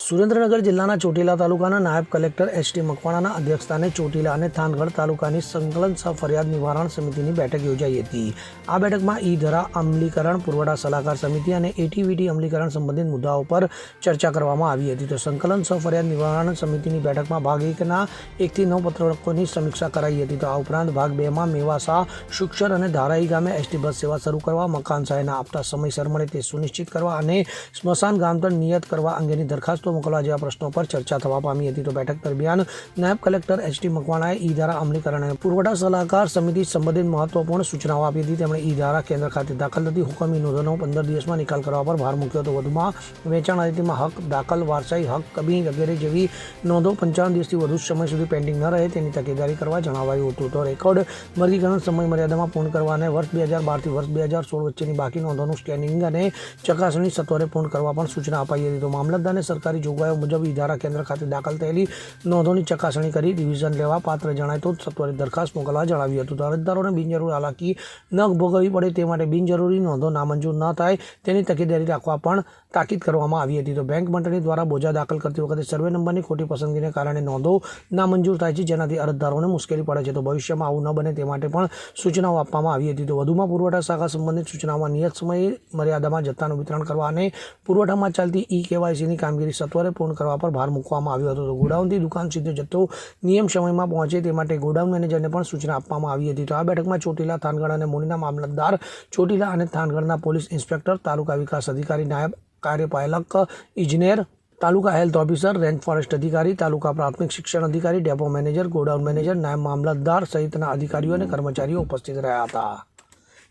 સુરેન્દ્રનગર જિલ્લાના ચોટીલા તાલુકાના નાયબ કલેક્ટર એચ.ટી. મકવાણાના અધ્યક્ષસ્થાને ચોટીલા અને થાનગઢ તાલુકાની સંકલન સહ ફરિયાદ નિવારણ સમિતિની બેઠક યોજાઈ હતી. આ બેઠકમાં ઈ-ધરા અમલીકરણ, પુરવઠા સલાહકાર સમિતિ અને એટીવીટી અમલીકરણ સંબંધિત મુદ્દાઓ પર ચર્ચા કરવામાં આવી હતી. તો સંકલન સહ ફરિયાદ નિવારણ સમિતિની બેઠકમાં ભાગ 1ના 1 થી 9 પત્રકોની સમીક્ષા કરાઈ હતી. તો આ ઉપરાંત ભાગ 2માં મેવાસા, શુક્ષર અને ધારાઈ ગામે એસટી બસ સેવા શરૂ કરવા, મકાન સહાયના આપતા સમયસર મળે તે સુનિશ્ચિત કરવા અને સ્મશાન ગામતળ નિયત કરવા અંગેની દરખાસ્તો મોકલવા જેવા પ્રશ્નો પર ચર્ચા થવા પામી હતી. તો બેઠક દરમિયાન નાયબ કલેક્ટર એચ.ટી. મકવાણાએ ઈ-ધારા અમલીકરણ અને પુરવઠા સલાહકાર સમિતિ સંબંધિત મહત્વપૂર્ણ સૂચનાઓ આપી હતી. તેમણે ઈ-ધારા કેન્દ્ર ખાતે દાખલ થતી હુકમી નોંધોનો 15 દિવસમાં નિકાલ કરવા પર ભાર મૂક્યો હતો. વધુમાં વેચાણ આધિમાં હક, દાખલ, વારસાઈ હક, કમી વગેરે જેવી નોંધો 55 દિવસથી વધુ સમય સુધી પેન્ડિંગ ન રહે તેની તકેદારી કરવા જણાવાયું હતું. તો રેકોર્ડ વર્ગીકરણ સમય મર્યાદામાં પૂર્ણ કરવા અને વર્ષ 2012 થી વર્ષ 2016 વચ્ચેની બાકી નોંધોનું સ્કેનિંગ અને ચકાસણી સત્વરે પૂર્ણ કરવા પણ સૂચના અપાઈ હતી. તો મામલતદારને સરકારી જોગવાઈઓ મુજબ ઈ-ધારા કેન્દ્ર ખાતે દાખલ થયેલી નોંધોની ચકાસણી કરી રિવિઝન લેવા પાત્ર જણાય તો સત્વરે દરખાસ્ત મોકલવા જણાવ્યું હતું. તો અરજદારોને બિનજરૂરી હાલાકી ન ભોગવવી પડે તે માટે બિનજરૂરી નોંધો નામંજૂર ન થાય તેની તકેદારી રાખવા પણ તાકીદ કરવામાં આવી હતી. તો બેંક મંડળી દ્વારા બોજા દાખલ કરતી વખતે સર્વે નંબરની ખોટી પસંદગીને કારણે નોંધો નામંજૂર થાય છે, જેનાથી અરજદારોને મુશ્કેલી પડે છે. તો ભવિષ્યમાં આવું ન બને તે માટે પણ સૂચનાઓ આપવામાં આવી હતી. તો વધુમાં પુરવઠા શાખા સંબંધિત સૂચનાઓમાં નિયત સમય મર્યાદામાં જથ્થાનું વિતરણ કરવા અને પુરવઠામાં ચાલતી ઈ-કેવાયસીની કામગીરી સત્વરે પૂર્ણ કરવા પર ભાર મૂકવામાં આવ્યો હતો. તો ગોડાઉનથી દુકાન સીધો જથ્થો નિયમ સમયમાં પહોંચે તે માટે ગોડાઉન મેનેજરને પણ સૂચના આપવામાં આવી હતી. તો આ બેઠકમાં ચોટીલા, થાનગઢ અને મોરીના મામલતદાર, ચોટીલા અને થાનગઢના પોલીસ ઇન્સ્પેક્ટર, તાલુકા વિકાસ અધિકારી, નાયબ કાર્યપાલક ઇજનેર, તાલુકા હેલ્થ ઓફિસર, રેન્જ ફોરેસ્ટ અધિકારી, તાલુકા પ્રાથમિક શિક્ષણ અધિકારી, ડેપો મેનેજર, ગોડાઉન મેનેજર, નાયબ મામલતદાર સહિતના અધિકારીઓ અને કર્મચારીઓ ઉપસ્થિત રહ્યા હતા.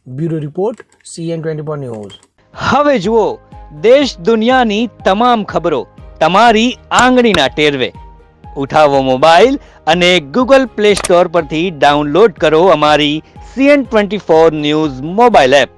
Bureau report, CN24 news. હવે જુઓ દેશ દુનિયાની તમામ ખબરો તમારી આંગળીના ટેરવે. ઉઠાવો મોબાઈલ અને Google Play Store પરથી ડાઉનલોડ કરો અમારી CN24 ન્યૂઝ મોબાઈલ એપ.